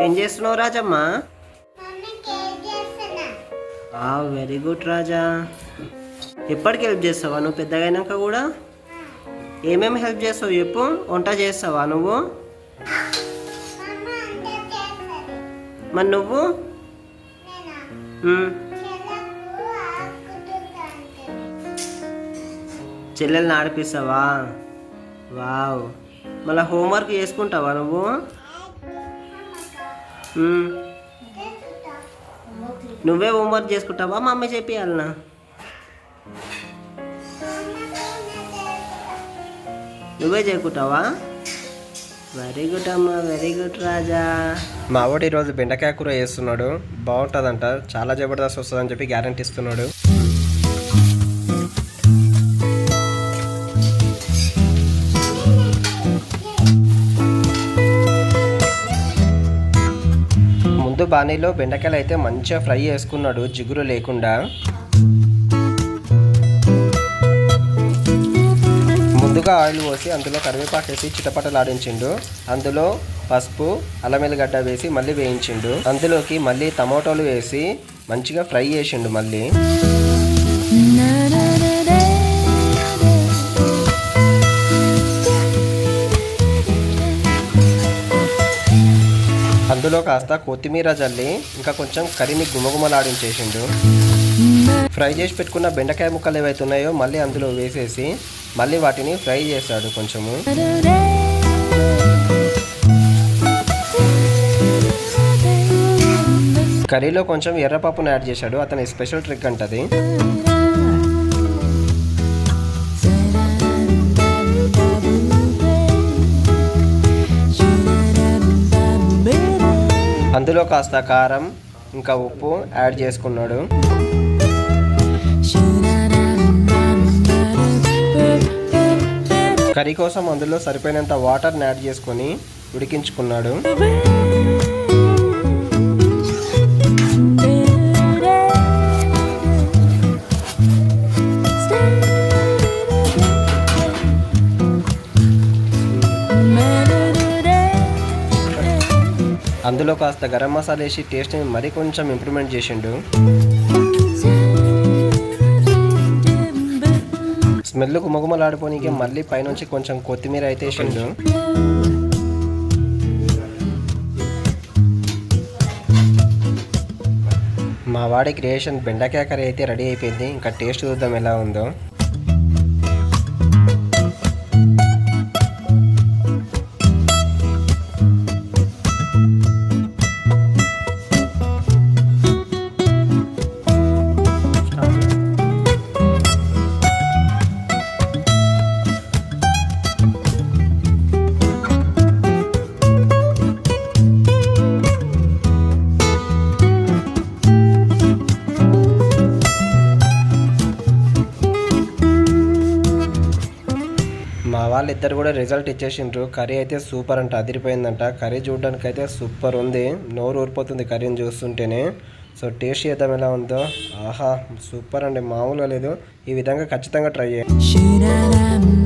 ఏం చేస్తున్నావు Rajamma? Very good రాజా. ఎప్పటికి హెల్ప్ చేస్తావా నువ్వు పెద్దగా అయినాక కూడా? ఏమేమి హెల్ప్ చేస్తావు చెప్పు. వంట చేస్తావా నువ్వు? మరి నువ్వు? చెల్లెల్ని ఆడిపిస్తావా? వావ్. మళ్ళీ హోంవర్క్ చేసుకుంటావా నువ్వు? నువ్వే హోంవర్క్ చేసుకుంటావా మమ్మీ చెప్పియాలనా? నువ్వే చేసుకుంటావా? వెరీ గుడ్ అమ్మా, వెరీ గుడ్ రాజా. మా వాడు ఈరోజు బెండకాయ కూర చేస్తున్నాడు. బాగుంటుందంట, చాలా జబర్దస్త్ వస్తుందని చెప్పి గ్యారంటీ ఇస్తున్నాడు. ముందు బాణీలో బెండకాయలు అయితే మంచిగా ఫ్రై చేసుకున్నాడు జిగురు లేకుండా. ముందుగా ఆయిల్ పోసి అందులో కరివేపాకు వేసి చిటపటలాడించిండు. అందులో పసుపు, అల్లం ఎల్లిగడ్డ వేసి మళ్ళీ వేయించిండు. అందులోకి మళ్ళీ టమాటోలు వేసి మంచిగా ఫ్రై చేసిండు. మళ్ళీ అందులో కాస్త కొత్తిమీర జల్లి ఇంకా కొంచెం కర్రీని గుమగుమలాడించేసిండు. ఫ్రై చేసి పెట్టుకున్న బెండకాయ ముక్కలు ఏవైతే ఉన్నాయో మళ్ళీ అందులో వేసేసి మళ్ళీ వాటిని ఫ్రై చేశాడు కొంచెము. కర్రీలో కొంచెం ఎర్రపప్పును యాడ్ చేశాడు. అతని స్పెషల్ ట్రిక్ అంటది. అందులో కాస్త కారం ఇంకా ఉప్పు యాడ్ చేసుకున్నాడు. కర్రీ కోసం అందులో సరిపోయినంత వాటర్ని యాడ్ చేసుకొని ఉడికించుకున్నాడు. అందులో కాస్త గరం మసాలా వేసి టేస్ట్ని మరీ కొంచెం ఇంప్రూవ్మెంట్ చేసిండు. స్మెల్ గుమగుమలాడిపోనీకి మళ్ళీ పైనుంచి కొంచెం కొత్తిమీర అయితే వేసిండు. మా వాడి క్రియేషన్ బెండకాయ కర్రీ అయితే రెడీ అయిపోయింది. ఇంకా టేస్ట్ చూద్దాం ఎలా ఉందో. మా వాళ్ళిద్దరు కూడా రిజల్ట్ ఇచ్చేసిండ్రు. కర్రీ అయితే సూపర్ అంట, అదిరిపోయిందంట. కర్రీ చూడడానికి అయితే సూపర్ ఉంది, నోరు ఊరిపోతుంది కర్రీని చూస్తుంటేనే. సో టేస్ట్ చేద్దాం ఎలా ఉందో. ఆహా సూపర్ అండి, మామూలుగా లేదు. ఈ విధంగా ఖచ్చితంగా ట్రై చేయండి.